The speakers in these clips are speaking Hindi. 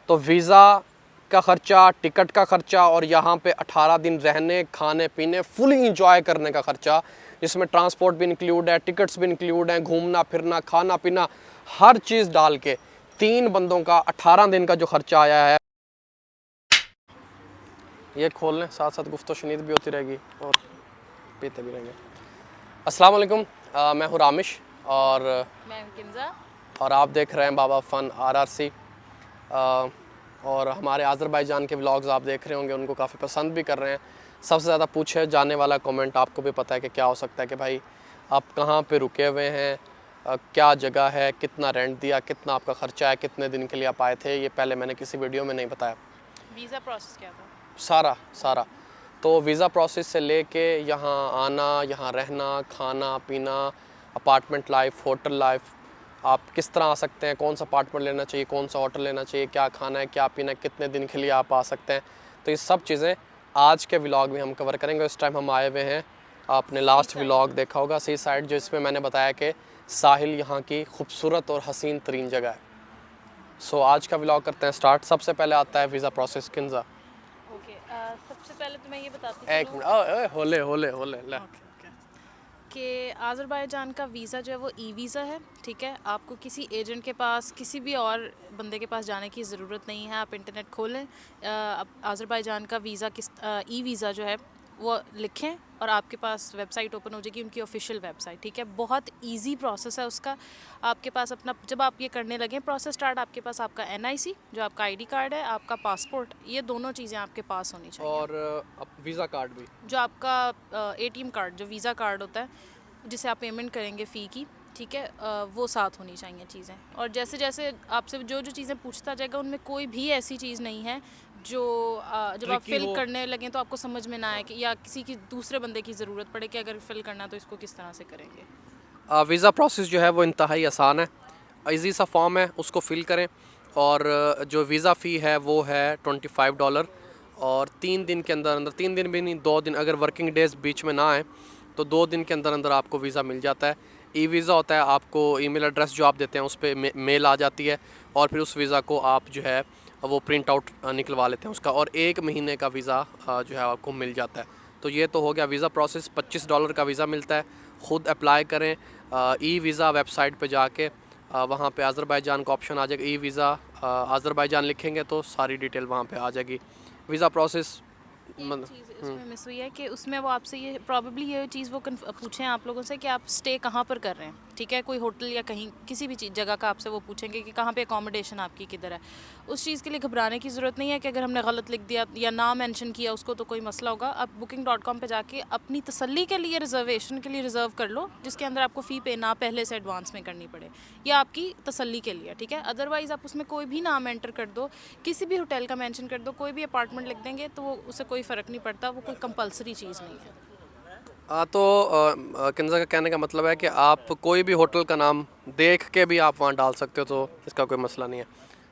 तो वीज़ा का ख़र्चा, टिकट का ख़र्चा और यहाँ पे 18 दिन रहने, खाने पीने, फुली इंजॉय करने का ख़र्चा, जिसमें ट्रांसपोर्ट भी इंक्लूड है, टिकट्स भी इंक्लूड हैं, घूमना फिरना, खाना पीना, हर चीज़ डाल के 3 बंदों का 18 दिन का जो ख़र्चा आया है। ये खोल लें, साथ साथ गुफ्तो शनीद भी होती रहेगी और पीते भी रहेंगे। अस्सलाम वालेकुम, मैं हूँ रामिश और मैं किंजा और आप देख रहे हैं बाबा फ़न RRC। और हमारे आज़रबाईजान के व्लॉग्स आप देख रहे होंगे, उनको काफ़ी पसंद भी कर रहे हैं। सबसे ज़्यादा पूछे जाने वाला कमेंट आपको भी पता है कि क्या हो सकता है कि भाई आप कहाँ पे रुके हुए हैं, क्या जगह है, कितना रेंट दिया, कितना आपका ख़र्चा है, कितने दिन के लिए आप आए थे। ये पहले मैंने किसी वीडियो में नहीं बताया। वीज़ा प्रोसेस क्या था? सारा तो वीज़ा प्रोसेस से लेके यहाँ आना, यहाँ रहना, खाना पीना, अपार्टमेंट लाइफ, होटल लाइफ, आप किस तरह आ सकते हैं, कौन सा अपार्टमेंट लेना चाहिए, कौन सा होटल लेना चाहिए, क्या खाना है, क्या पीना है, कितने दिन के लिए आप आ सकते हैं, तो ये सब चीज़ें आज के व्लॉग में हम कवर करेंगे। इस टाइम हम आए हुए हैं, आपने लास्ट व्लॉग देखा होगा सी साइड, जो इसमें मैंने बताया कि साहिल यहाँ की खूबसूरत और हसीन तरीन जगह है। सो आज का व्लॉग करते हैं स्टार्ट। सबसे पहले आता है वीज़ा प्रोसेस। किंजा ओके, सबसे पहले तो मैं ये बताती एक चलूँ मिनट, होले होले होले ले। कि आज़रबाईजान का वीज़ा जो है वो ई वीज़ा है, ठीक है। आपको किसी एजेंट के पास, किसी भी और बंदे के पास जाने की ज़रूरत नहीं है। आप इंटरनेट खोलें, आज़रबाईजान का वीज़ा किस ई वीज़ा जो है वो लिखें और आपके पास वेबसाइट ओपन हो जाएगी, उनकी ऑफिशियल वेबसाइट, ठीक है। बहुत इजी प्रोसेस है उसका। आपके पास अपना, जब आप ये करने लगें प्रोसेस स्टार्ट, आपके पास आपका NIC जो आपका ID कार्ड है, आपका पासपोर्ट, ये दोनों चीज़ें आपके पास होनी चाहिए। और वीज़ा कार्ड भी, जो आपका ATM कार्ड, जो वीज़ा कार्ड होता है जिसे आप पेमेंट करेंगे फ़ी की, ठीक है, वो साथ होनी चाहिए चीज़ें। और जैसे जैसे आपसे जो जो चीज़ें पूछता जाएगा, उनमें कोई भी ऐसी चीज़ नहीं है जो जब आप ट्रिकी फिल हो। करने लगें तो आपको समझ में ना आए कि, या किसी की दूसरे बंदे की ज़रूरत पड़े कि अगर फिल करना तो इसको किस तरह से करेंगे। वीज़ा प्रोसेस जो है वो इंतहाई आसान है, इजी सा फॉर्म है, उसको फिल करें। और जो वीज़ा फ़ी है वो है $25। और 3 दिन के अंदर अंदर, 3 दिन भी नहीं, 2 दिन, अगर वर्किंग डेज बीच में ना आए तो 2 दिन के अंदर अंदर आपको वीज़ा मिल जाता है। ई वीज़ा होता है, आपको ईमेल एड्रेस जो आप देते हैं उस पर मेल आ जाती है और फिर उस वीज़ा को आप जो है वो प्रिंट आउट निकलवा लेते हैं उसका, और 1 महीने का वीज़ा जो है आपको मिल जाता है। तो ये तो हो गया वीज़ा प्रोसेस। $25 का वीज़ा मिलता है, ख़ुद अप्लाई करें ई वीज़ा वेबसाइट पे जाके, वहाँ पे आज़रबाईजान का ऑप्शन आ जाएगा, ई वीज़ा आज़रबाईजान लिखेंगे तो सारी डिटेल वहाँ पे आ जाएगी। वीज़ा प्रोसेस एक चीज़ इसमें मिस हुई है कि उसमें वो आपसे ये प्रॉब्ली ये चीज़ वो पूछें आप लोगों से कि आप स्टे कहाँ पर कर रहे हैं, ठीक है। कोई होटल या कहीं किसी भी चीज़ जगह का आपसे वो पूछेंगे कि कहाँ पे अकोमोडेशन आपकी किधर है। उस चीज़ के लिए घबराने की ज़रूरत नहीं है कि अगर हमने गलत लिख दिया या ना मेंशन किया उसको तो कोई मसला होगा। आप booking.com पे जाके अपनी तसल्ली के लिए रिजर्वेशन के लिए रिज़र्व कर लो, जिसके अंदर आपको फ़ी पे ना पहले से एडवांस में करनी पड़े, या आपकी तसल्ली के लिए, ठीक है। अदरवाइज़ आप उसमें कोई भी नाम एंटर कर दो, किसी भी होटल का मेंशन कर दो, कोई भी अपार्टमेंट लिख देंगे तो वो उससे कोई फ़र्क नहीं पड़ता, वो कोई कंपलसरी चीज़ नहीं है। तो किन्जा का कहने का मतलब है कि आप कोई भी होटल का नाम देख के भी आप वहाँ डाल सकते हो, तो इसका कोई मसला नहीं है।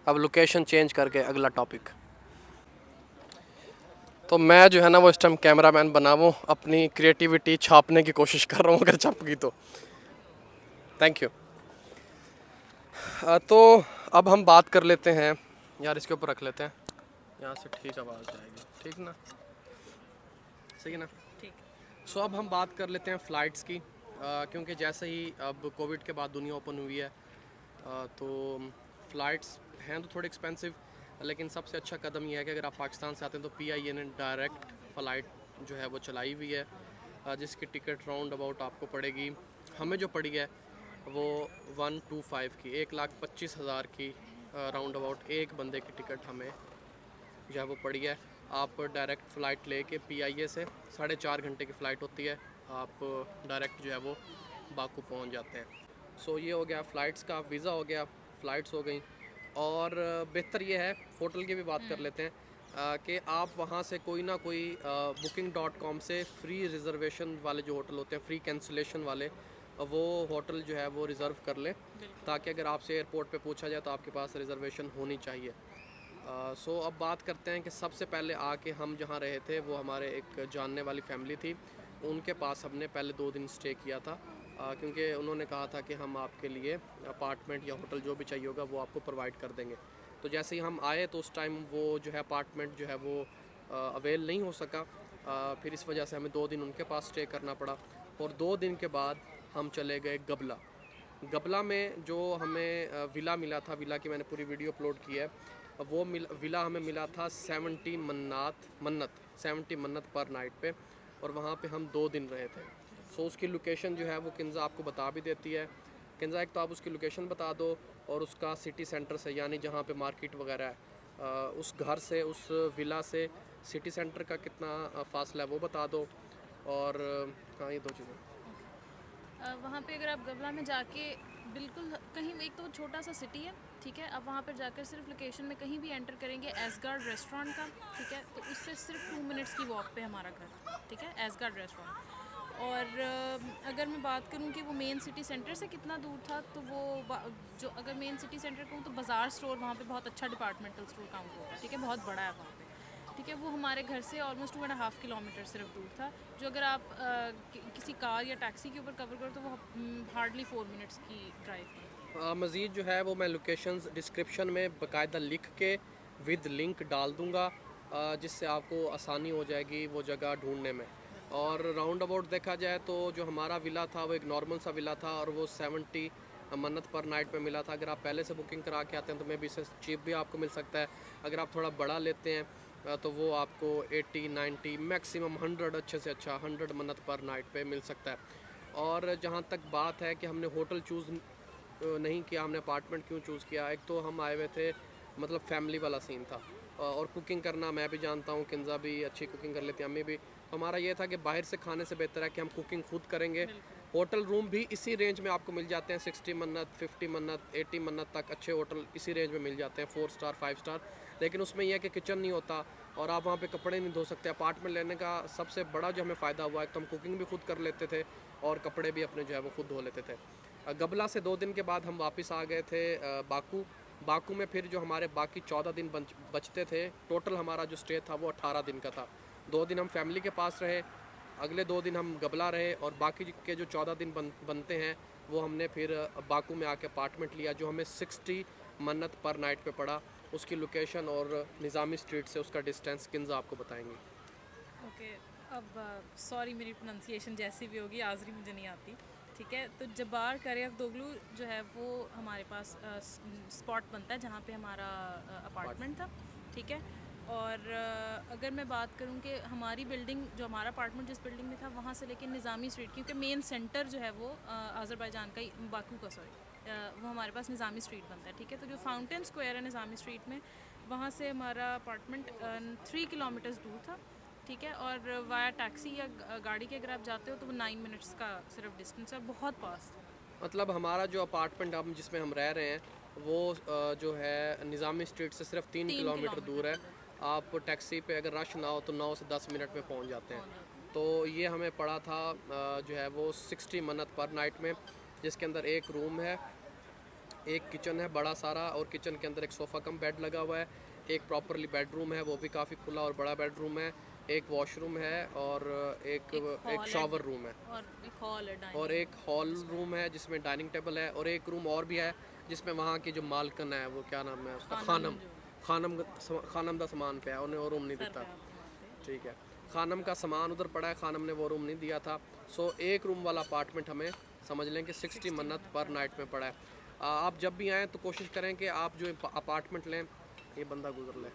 अब लोकेशन चेंज करके अगला टॉपिक। तो मैं जो है ना वो इस टाइम कैमरामैन बना हूँ, अपनी क्रिएटिविटी छापने की कोशिश कर रहा हूँ, अगर छप गई तो थैंक यू। तो अब हम बात कर लेते हैं यार, इसके ऊपर रख लेते हैं, यहाँ से ठीक आवाज़ जाएगी, ठीक ना, सही है ना, ठीक। सो अब हम बात कर लेते हैं फ़्लाइट्स की, क्योंकि जैसे ही अब कोविड के बाद दुनिया ओपन हुई है, तो फ़्लाइट्स हैं तो थोड़े एक्सपेंसिव, लेकिन सबसे अच्छा कदम यह है कि अगर आप पाकिस्तान से आते हैं तो PIA ने डायरेक्ट फ़्लाइट जो है वो चलाई हुई है, जिसकी टिकट राउंड अबाउट आपको पड़ेगी, हमें जो पड़ी है वो 125 की, 1,25,000 की राउंड अबाउट एक बंदे की टिकट हमें जो है वो पड़ी है। आप डायरेक्ट फ़्लाइट लेके PIA से 4.5 घंटे की फ़्लाइट होती है, आप डायरेक्ट जो है वो बाकू पहुंच जाते हैं। सो ये हो गया फ़्लाइट्स का, वीज़ा हो गया, फ़्लाइट्स हो गई। और बेहतर ये है, होटल की भी बात कर लेते हैं, कि आप वहाँ से कोई ना कोई booking.com से फ्री रिज़र्वेशन वाले जो होटल होते हैं, फ्री कैंसिलेशन वाले, वो होटल जो है वो रिज़र्व कर लें, ताकि अगर आपसे एयरपोर्ट पे पूछा जाए तो आपके पास रिज़र्वेशन होनी चाहिए। सो अब बात करते हैं कि सबसे पहले आके हम जहाँ रहे थे वो हमारे एक जानने वाली फैमिली थी, उनके पास हमने पहले 2 दिन स्टे किया था, क्योंकि उन्होंने कहा था कि हम आपके लिए अपार्टमेंट या होटल जो भी चाहिए होगा वो आपको प्रोवाइड कर देंगे। तो जैसे ही हम आए तो उस टाइम वो जो है अपार्टमेंट जो है वो अवेल नहीं हो सका। फिर इस वजह से हमें 2 दिन उनके पास स्टे करना पड़ा और 2 दिन के बाद हम चले गए गबला। गबला में जो हमें विला मिला था, विला की मैंने पूरी वीडियो अपलोड की है, वो विला हमें मिला था 70 मन्नत पर नाइट पे, और वहाँ पे हम 2 दिन रहे थे। सो उसकी लोकेशन जो है वो किन्जा आपको बता भी देती है। किन्जा एक तो आप उसकी लोकेशन बता दो और उसका सिटी सेंटर से, यानी जहाँ पे मार्केट वगैरह है, उस घर से, उस विला से सिटी सेंटर का कितना फासला है वो बता दो। और हाँ, ये 2 चीज़ें। वहाँ पे अगर आप गबला में जाके बिल्कुल कहीं, एक तो छोटा सा सिटी है, ठीक है, आप वहाँ पर जाकर सिर्फ लोकेशन में कहीं भी एंटर करेंगे एसगार्ड रेस्टोरेंट का, ठीक है, तो उससे सिर्फ 2 मिनट्स की वॉक पे हमारा घर, ठीक है, एसगार्ड रेस्टोरेंट। और अगर मैं बात करूँ कि वो मेन सिटी सेंटर से कितना दूर था, तो वो जो अगर मेन सिटी सेंटर कहूँ तो बाज़ार स्टोर वहाँ पे बहुत अच्छा डिपार्टमेंटल स्टोर काउंट होता है, ठीक है, बहुत बड़ा है वहाँ पे, ठीक है, वो हमारे घर से ऑलमोस्ट 2.5 किलोमीटर सिर्फ दूर था, जो अगर आप किसी कार या टैक्सी के ऊपर कवर करो तो वो हार्डली 4 मिनट्स की ड्राइव है। मज़ीद जो है वो मैं लोकेशंस डिस्क्रिप्शन में बाकायदा लिख के विद लिंक डाल दूँगा, जिससे आपको आसानी हो जाएगी वो जगह ढूंढने में। और राउंड अबाउट देखा जाए तो जो हमारा विला था वो एक नॉर्मल सा विला था, और वो 70 मन्नत पर नाइट पे मिला था। अगर आप पहले से बुकिंग करा के आते हैं तो मे बी इससे चीप भी आपको मिल सकता है। अगर आप थोड़ा बड़ा लेते हैं तो वो आपको 80, 90, मैक्सिमम 100, अच्छे से अच्छा 100 मन्नत पर नाइट पे मिल सकता है। और जहाँ तक बात है कि हमने होटल चूज़ नहीं किया, हमने अपार्टमेंट क्यों चूज़ किया, एक तो हम आए हुए थे, मतलब फैमिली वाला सीन था, और कुकिंग करना मैं भी जानता हूँ, किन्जा भी अच्छी कुकिंग कर लेती है, अम्मी भी। तो हमारा ये था कि बाहर से खाने से बेहतर है कि हम कुकिंग खुद करेंगे। होटल रूम भी इसी रेंज में आपको मिल जाते हैं, 60 मन्नत, 50 मन्नत, 80 मन्नत तक अच्छे होटल इसी रेंज में मिल जाते हैं, 4 स्टार 5 स्टार। लेकिन उसमें यह है कि किचन नहीं होता और आप वहाँ पे कपड़े नहीं धो सकते। अपार्टमेंट लेने का सबसे बड़ा जो हमें फ़ायदा हुआ है तो हम कुकिंग भी खुद कर लेते थे और कपड़े भी अपने जो है वो खुद धो लेते थे। गबला से 2 दिन के बाद हम वापस आ गए थे बाकू। बाकू में फिर जो हमारे बाकी 14 दिन बचते थे, टोटल हमारा जो स्टे था वो 18 दिन का था। 2 दिन हम फैमिली के पास रहे, अगले 2 दिन हम गबला रहे, और बाकी के जो 14 दिन बनते हैं वो हमने फिर बाकू में आके अपार्टमेंट लिया, जो हमें 60 मन्नत पर नाइट पे पड़ा। उसकी लोकेशन और निज़ामी स्ट्रीट से उसका डिस्टेंस किन्जा आपको बताएंगे। ओके, अब सॉरी मेरी प्रोनाउंसिएशन जैसी भी होगी, आज़री मुझे नहीं आती, ठीक है। तो जब्बार करियकदोगलू जो है वो हमारे पास स्पॉट बनता है जहाँ पे हमारा अपार्टमेंट था, ठीक है। और अगर मैं बात करूँ कि हमारी बिल्डिंग, जो हमारा अपार्टमेंट जिस बिल्डिंग में था, वहाँ से लेके निज़ामी स्ट्रीट, क्योंकि मेन सेंटर जो है वो आज़रबाईजान का ही, बाकू का सॉरी, वो हमारे पास निज़ामी स्ट्रीट बनता है, ठीक है। तो जो फाउंटेन स्क्वायर है निज़ामी स्ट्रीट में, वहाँ से हमारा अपार्टमेंट 3 किलोमीटर्स दूर था, ठीक है। और वाया टैक्सी या गाड़ी के अगर आप जाते हो तो वो 9 मिनट्स का सिर्फ डिस्टेंस है, बहुत पास था। मतलब हमारा जो अपार्टमेंट हम जिसमें हम रह रहे हैं वो जो है निज़ामी स्ट्रीट से सिर्फ 3 3 किलोमीटर दूर है। किलोमीटर आप टैक्सी पे अगर रश ना हो तो 9 से 10 मिनट में पहुंच जाते हैं। तो ये हमें पड़ा था जो है वो 60 मन्नत पर नाइट में, जिसके अंदर एक रूम है, एक किचन है बड़ा सारा, और किचन के अंदर एक सोफ़ा कम बेड लगा हुआ है, एक प्रॉपरली बेडरूम है, वो भी काफ़ी खुला और बड़ा बेडरूम है, एक वॉशरूम है, और एक शॉवर रूम है, और एक हॉल है, और एक हॉल रूम है जिसमें डाइनिंग टेबल है, और एक रूम और भी है जिसमें वहाँ की जो मालकन है, वो क्या नाम है उसका, खानम का सामान पे है, उन्हें वो रूम नहीं देता, ठीक है। खानम का सामान उधर पड़ा है, खानम ने वो रूम नहीं दिया था। सो एक रूम वाला अपार्टमेंट हमें समझ लें कि 60 मन्नत पर नाइट में पड़ा है। आप जब भी आएँ तो कोशिश करें कि आप जो अपार्टमेंट लें, ये बंदा गुजर ले,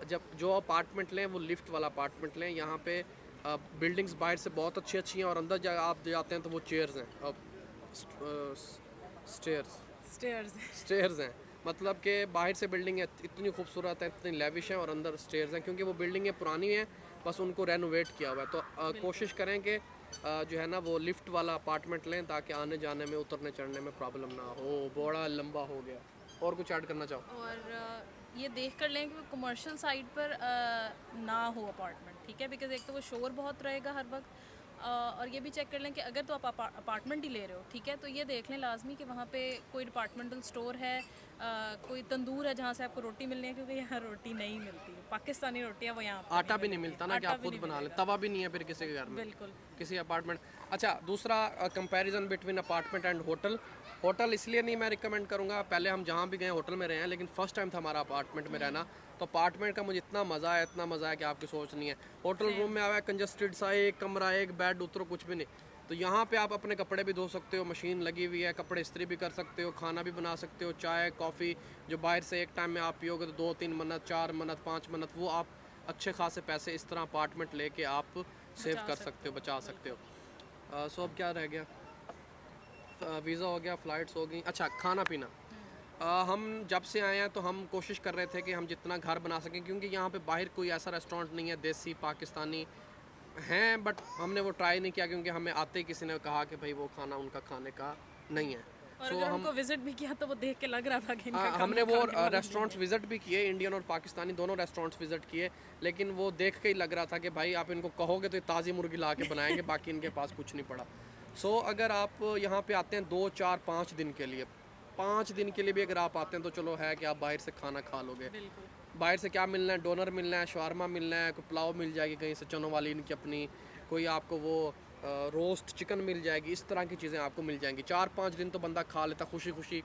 जब जो अपार्टमेंट लें वो लिफ्ट वाला अपार्टमेंट लें। यहाँ पे बिल्डिंग्स बाहर से बहुत अच्छी अच्छी हैं, और अंदर आप जाते हैं तो वो चेयर्स हैं, अब स्टेयर्स हैं, मतलब कि बाहर से बिल्डिंग इतनी खूबसूरत है, इतनी लेविश हैं, और अंदर स्टेयर्स हैं, क्योंकि वो बिल्डिंगें पुरानी हैं, बस उनको रेनोवेट किया हुआ है। तो कोशिश करें कि जो है ना वो लिफ्ट वाला अपार्टमेंट लें, ताकि आने जाने में, उतरने चढ़ने में प्रॉब्लम ना हो। बड़ा लंबा हो गया, और कुछ ऐड करना चाहो? और ये देख कर लें कि वो कमर्शियल साइड पर ना हो अपार्टमेंट, ठीक है, बिकॉज एक तो वो शोर बहुत रहेगा हर वक्त, और ये भी चेक कर लें कि अगर तो आप अपार्टमेंट ही ले रहे हो, ठीक है, तो ये देख लें लाजमी कि वहाँ पे कोई डिपार्टमेंटल स्टोर है, कोई तंदूर है जहाँ से आपको रोटी मिलनी है, क्योंकि यहाँ रोटी नहीं मिलती, पाकिस्तानी रोटी है वो यहाँ पे आटा भी नहीं मिलता ना कि आप खुद बना लें, तवा भी नहीं है फिर किसी के घर में, बिल्कुल। किसी अपार्टमेंट। अच्छा, दूसरा comparison between apartment and hotel. Hotel इसलिए नहीं मैं रिकमेंड करूँगा, पहले हम जहाँ भी गए होटल में रहे हैं, लेकिन फर्स्ट टाइम था हमारा अपार्टमेंट में रहना। तो अपार्टमेंट का मुझे इतना मज़ा आया, इतना मज़ा आया कि आपकी सोच नहीं है। होटल रूम में आया कंजस्टेड सा, एक कमरा, एक बेड, उतरो कुछ भी नहीं। तो यहाँ पे आप अपने कपड़े भी धो सकते हो, मशीन लगी हुई है, कपड़े इस्त्री भी कर सकते हो, खाना भी बना सकते हो, चाय कॉफ़ी जो बाहर से एक टाइम में आप पियोगे तो 2-3 मन्नत, 4 मन्नत, 5 मन्नत, वो आप अच्छे खासे पैसे इस तरह अपार्टमेंट लेके आप सेव कर सकते हो, बचा सकते हो। सो अब क्या रह गया? वीज़ा हो गया, फ़्लाइट्स हो गई। अच्छा, खाना पीना। हम जब से आए हैं तो हम कोशिश कर रहे थे कि हम जितना घर बना सकें, क्योंकि यहाँ पे बाहर कोई ऐसा रेस्टोरेंट नहीं है, देसी पाकिस्तानी हैं, बट हमने वो ट्राई नहीं किया क्योंकि हमें आते ही किसी ने कहा कि भाई वो खाना उनका खाने का नहीं है। और अगर हमको विजिट भी किया तो वो देख के लग रहा था कि इनका हमने वो रेस्टोरेंट्स विज़िट भी किए, इंडियन और पाकिस्तानी दोनों रेस्टोरेंट्स विज़िट किए, लेकिन वो देख के ही लग रहा था कि भाई आप इनको कहोगे तो ताज़ी मुर्गी ला के बनाएंगे, बाकी इनके पास कुछ नहीं पड़ा। सो अगर आप यहाँ पे आते हैं 2, 4, 5 दिन के लिए, 5 दिन के लिए भी अगर आप आते हैं तो चलो है कि आप बाहर से खाना खा लोगे। बाहर से क्या मिलना है? डोनर मिलना है, शवारमा मिलना है, कोई पुलाव मिल जाएगी कहीं से चनों वाली इनकी अपनी, कोई आपको वो रोस्ट चिकन मिल जाएगी, इस तरह की चीज़ें आपको मिल जाएंगी। 4-5 दिन तो बंदा खा लेता खुशी खुशी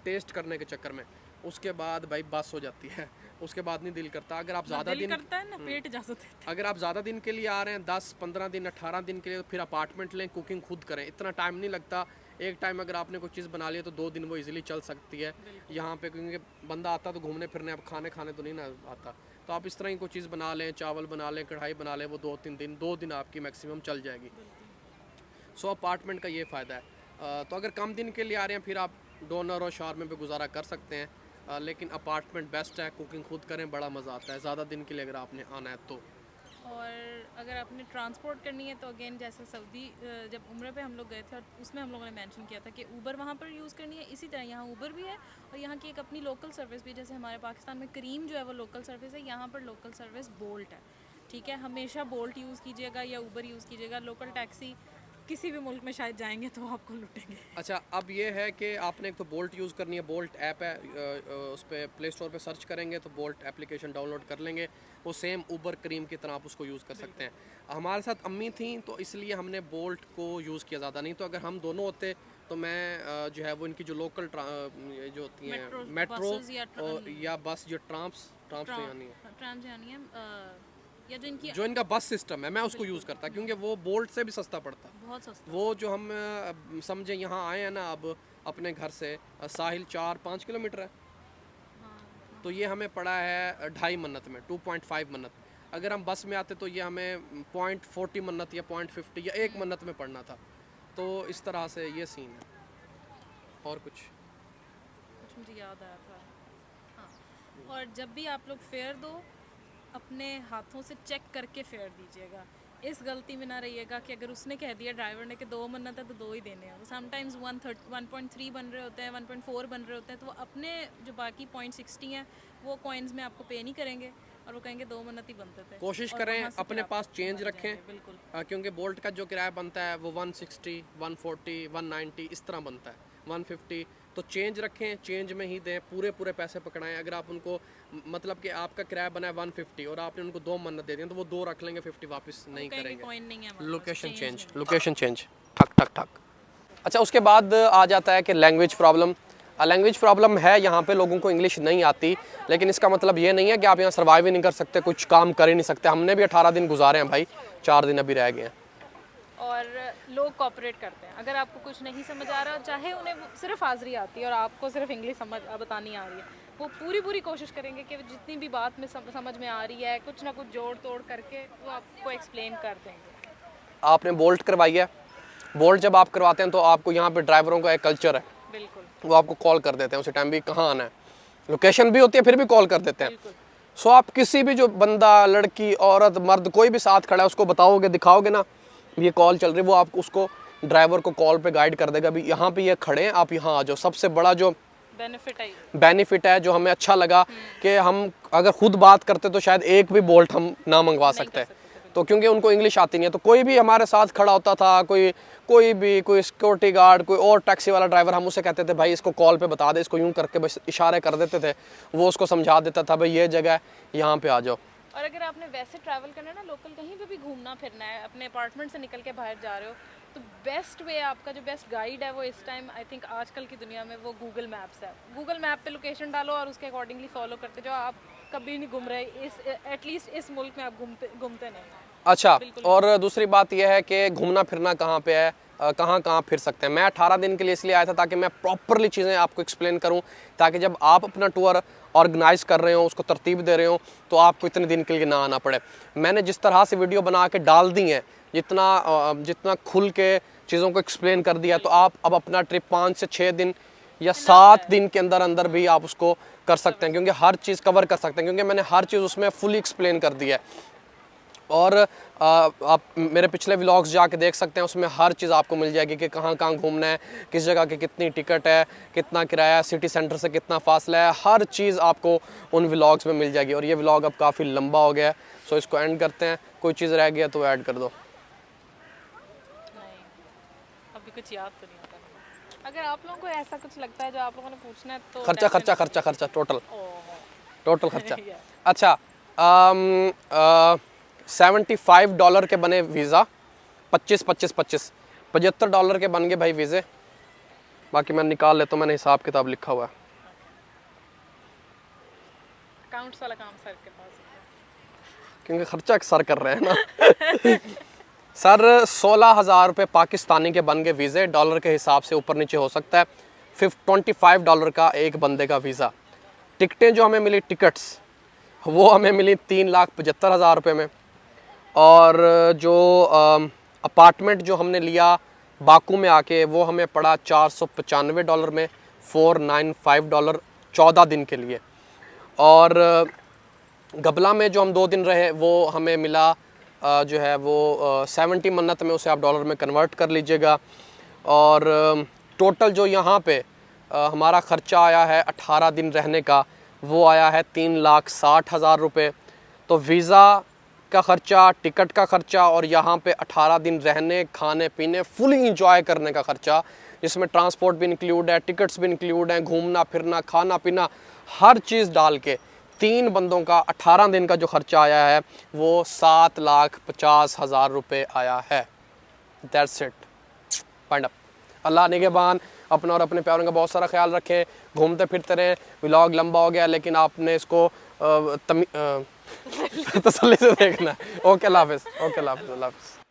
टेस्ट करने के चक्कर में, उसके बाद भाई बस हो जाती है, उसके बाद नहीं दिल करता। अगर आप ज़्यादा दिन करता है ना पेट इजाजत है। अगर आप ज़्यादा दिन के लिए आ रहे हैं, 10-15 दिन, 18 दिन के लिए, तो फिर अपार्टमेंट लें, कुकिंग खुद करें, इतना टाइम नहीं लगता। एक टाइम अगर आपने कोई चीज़ बना ली तो 2 दिन वो इजीली चल सकती है यहाँ पे, क्योंकि बंदा आता तो घूमने फिरने, अब खाने तो नहीं ना आता। तो आप इस तरह की कोई चीज़ बना लें, चावल बना लें, कढ़ाई बना लें, वो 2 दिन आपकी मैक्सिमम चल जाएगी। सो अपार्टमेंट का ये फ़ायदा है। तो अगर कम दिन के लिए आ रहे हैं फिर आप डोनर और शारमे पे गुजारा कर सकते हैं, लेकिन अपार्टमेंट बेस्ट है, कुकिंग खुद करें, बड़ा मज़ा आता है ज़्यादा दिन के लिए अगर आपने आना है तो। और अगर आपने ट्रांसपोर्ट करनी है तो अगेन जैसे सऊदी जब उम्र पे हम लोग गए थे और उसमें हम लोगों ने मेंशन किया था कि ऊबर वहाँ पर यूज़ करनी है, इसी तरह यहाँ ऊबर भी है और यहाँ की एक अपनी लोकल सर्विस भी, जैसे हमारे पाकिस्तान में करीम जो है वो लोकल सर्विस है, यहाँ पर लोकल सर्विस बोल्ट है। ठीक है, हमेशा बोल्ट यूज़ कीजिएगा या ऊबर यूज़ कीजिएगा। लोकल टैक्सी किसी भी मुल्क में शायद जाएंगे तो आपको लुटेंगे। अच्छा, अब ये है कि आपने एक तो बोल्ट यूज़ करनी है, बोल्ट ऐप है, उस पर प्ले स्टोर पे सर्च करेंगे तो बोल्ट एप्लीकेशन डाउनलोड कर लेंगे, वो सेम ऊबर करीम की तरह आप उसको यूज़ कर सकते हैं। हमारे साथ अम्मी थी तो इसलिए हमने बोल्ट को यूज़ किया ज़्यादा, नहीं तो अगर हम दोनों होते तो मैं जो है वो इनकी जो लोकल जो होती हैं मेट्रो या बस, जो ट्राम्स तो यानी है, ट्राम्स यानी है या जो इनका बस सिस्टम है, मैं उसको यूज़ करता, क्योंकि वो बोल्ट से भी सस्ता पड़ता। बहुत सस्ता। वो जो हम समझे यहाँ आए हैं ना अब अपने घर से, साहिल 4-5 किलोमीटर है, तो ये हमें पड़ा है 2.5 मन्नत में, 2.5 मन्नत। अगर हम बस में आते तो ये हमें 0.40 मन्नत या 0.50 या 1 मन्नत में पड़ना था। तो इस तरह से ये सीन है। और कुछ मुझे याद आया था, हाँ, और जब भी आप लोग फेयर दो अपने हाथों से चेक करके फेयर दीजिएगा। इस गलती में ना रहिएगा कि अगर उसने कह दिया ड्राइवर ने कि 2 मन्नत है तो 2 ही देने हैं, वो समटाइम्स 1.3 बन रहे होते हैं, 1.4 बन रहे होते हैं, तो वो अपने जो बाकी 0.60 हैं वो कॉइन्स में आपको पे नहीं करेंगे और वो कहेंगे 2 मन्नत ही बनते थे। कोशिश करें अपने पास चेंज रखें, बिल्कुल, क्योंकि बोल्ट का जो किराया बनता है वो 160, 140, 190 इस तरह बनता है, 150। तो चेंज रखें, चेंज में ही दें, पूरे पैसे पकड़ाएं। अगर आप उनको मतलब कि आपका किराया बना है 150 और आपने उनको 2 मन्नत दे दिए तो वो 2 रख लेंगे, 50 वापस नहीं करेंगे। लोकेशन चेंज ठक। अच्छा, उसके बाद आ जाता है कि लैंग्वेज प्रॉब्लम। लैंग्वेज प्रॉब्लम है, यहाँ पे लोगों को इंग्लिश नहीं आती, लेकिन इसका मतलब ये नहीं है कि आप यहाँ सर्वाइव ही नहीं कर सकते, कुछ काम कर ही नहीं सकते। हमने भी 18 दिन गुजारे हैं भाई, 4 दिन अभी रह गए हैं। और लोग कोऑपरेट करते हैं, अगर आपको कुछ नहीं समझ आ रहा, चाहे उन्हें सिर्फ हाज़िरी आती है और आपको सिर्फ इंग्लिश बतानी आ रही है, वो पूरी कोशिश करेंगे कि जितनी भी बात में समझ में आ रही है कुछ ना कुछ जोड़ तोड़ करके वो आपको एक्सप्लेन कर देंगे। आपने बोल्ट करवाई है, बोल्ट जब आप करवाते हैं तो आपको यहाँ पे ड्राइवरों का एक कल्चर है, बिल्कुल, वो आपको कॉल कर देते हैं उसी टाइम भी, कहाँ आना है, लोकेशन भी होती है फिर भी कॉल कर देते हैं। सो आप किसी भी जो बंदा, लड़की, औरत, मर्द, कोई भी साथ खड़ा है उसको बताओगे, दिखाओगे ना ये कॉल चल रही, वो आप उसको ड्राइवर को कॉल पे गाइड कर देगा भी यहाँ पे ये खड़े हैं, आप यहाँ आ जाओ। सबसे बड़ा जो बेनिफिट है जो हमें अच्छा लगा कि हम अगर खुद बात करते तो शायद एक भी बोल्ट हम ना मंगवा सकते, तो क्योंकि उनको इंग्लिश आती नहीं है। तो कोई भी हमारे साथ खड़ा होता था, कोई सिक्योरिटी गार्ड, कोई और टैक्सी वाला ड्राइवर, हम उसे कहते थे भाई इसको कॉल पे बता दे, इसको यूं करके बस इशारे कर देते थे, वो उसको समझा देता था भाई ये जगह है, यहाँ पे आ जाओ। और अगर आपने वैसे ट्रैवल करना है ना, लोकल कहीं पे भी घूमना फिरना है, अपने अपार्टमेंट से निकल के बाहर जा रहे हो, तो बेस्ट वे आपका जो बेस्ट गाइड है वो इस टाइम आई थिंक आजकल की दुनिया में वो गूगल मैप्स है। गूगल मैप पे लोकेशन डालो और उसके अकॉर्डिंगली फॉलो करते जाओ, आप कभी नहीं घूम रहे इस एटलीस्ट इस मुल्क में आप घूमते नहीं। अच्छा, और दूसरी बात यह है कि घूमना फिरना कहाँ पे है, कहाँ कहाँ फिर सकते हैं। मैं 18 दिन के लिए इसलिए आया था ताकि मैं प्रॉपरली चीज़ें आपको एक्सप्लेन करूं, ताकि जब आप अपना टूर ऑर्गेनाइज कर रहे हो, उसको तरतीब दे रहे हो, तो आपको इतने दिन के लिए ना आना पड़े। मैंने जिस तरह से वीडियो बना के डाल दी हैं, जितना खुल के चीज़ों को एक्सप्लेन कर दिया, तो आप अब अपना ट्रिप 5 से 6 दिन या 7 दिन के अंदर अंदर भी आप उसको कर सकते हैं, क्योंकि हर चीज़ कवर कर सकते हैं, क्योंकि मैंने हर चीज़ उसमें फुली एक्सप्लेन कर दी है। और आप मेरे पिछले व्लॉग्स जाके देख सकते हैं, उसमें हर चीज़ आपको मिल जाएगी कि कहाँ कहाँ घूमना है, किस जगह की कितनी टिकट है, कितना किराया है, सिटी सेंटर से कितना फासला है, हर चीज़ आपको उन व्लॉग्स में मिल जाएगी। और ये व्लॉग अब काफ़ी लंबा हो गया है, सो इसको एंड करते हैं। कोई चीज़ रह गया तो ऐड कर दो। अभी कुछ याद तो नहीं आता। अगर आप लोगों को ऐसा कुछ लगता है जो आप लोगों ने पूछना है तो खर्चा टोटल खर्चा। अच्छा, 75 डॉलर के बने वीज़ा, 75 डॉलर के बन गए भाई वीज़े। बाकी मैं निकाल लेता हूँ, मैंने हिसाब किताब लिखा हुआ है। अकाउंट्स वाला काम सर के पास है, क्योंकि खर्चा सर कर रहे हैं ना। सर 16,000 रुपये पाकिस्तानी के बन गए वीज़े, डॉलर के हिसाब से ऊपर नीचे हो सकता है। 25 डॉलर का एक बंदे का वीज़ा। टिकटें जो हमें मिली, टिकट्स वो हमें मिली 3,75,000 रुपये में। और जो अपार्टमेंट जो हमने लिया बाकू में आके, वो हमें पड़ा 495 डॉलर में, 495 डॉलर 14 दिन के लिए। और गबला में जो हम 2 दिन रहे, वो हमें मिला जो है वो 70 मन्नत में, उसे आप डॉलर में कन्वर्ट कर लीजिएगा। और टोटल जो यहाँ पे हमारा ख़र्चा आया है 18 दिन रहने का, वो आया है 3,60,000 रुपये। तो वीज़ा का ख़र्चा, टिकट का ख़र्चा और यहाँ पे 18 दिन रहने, खाने पीने, फुली इंजॉय करने का ख़र्चा, जिसमें ट्रांसपोर्ट भी इंक्लूड है, टिकट्स भी इंक्लूड हैं, घूमना फिरना, खाना पीना, हर चीज़ डाल के 3 बंदों का 18 दिन का जो ख़र्चा आया है वो 7,50,000 रुपये आया है। That's it, find up. Allah निगहबान, अपना और अपने प्यारों का बहुत सारा ख्याल रखें, घूमते फिरते रहें। व्लॉग लंबा हो गया, लेकिन आपने इसको तसल्ली से देखना है। ओके, अल्लाह हाफ़िज़।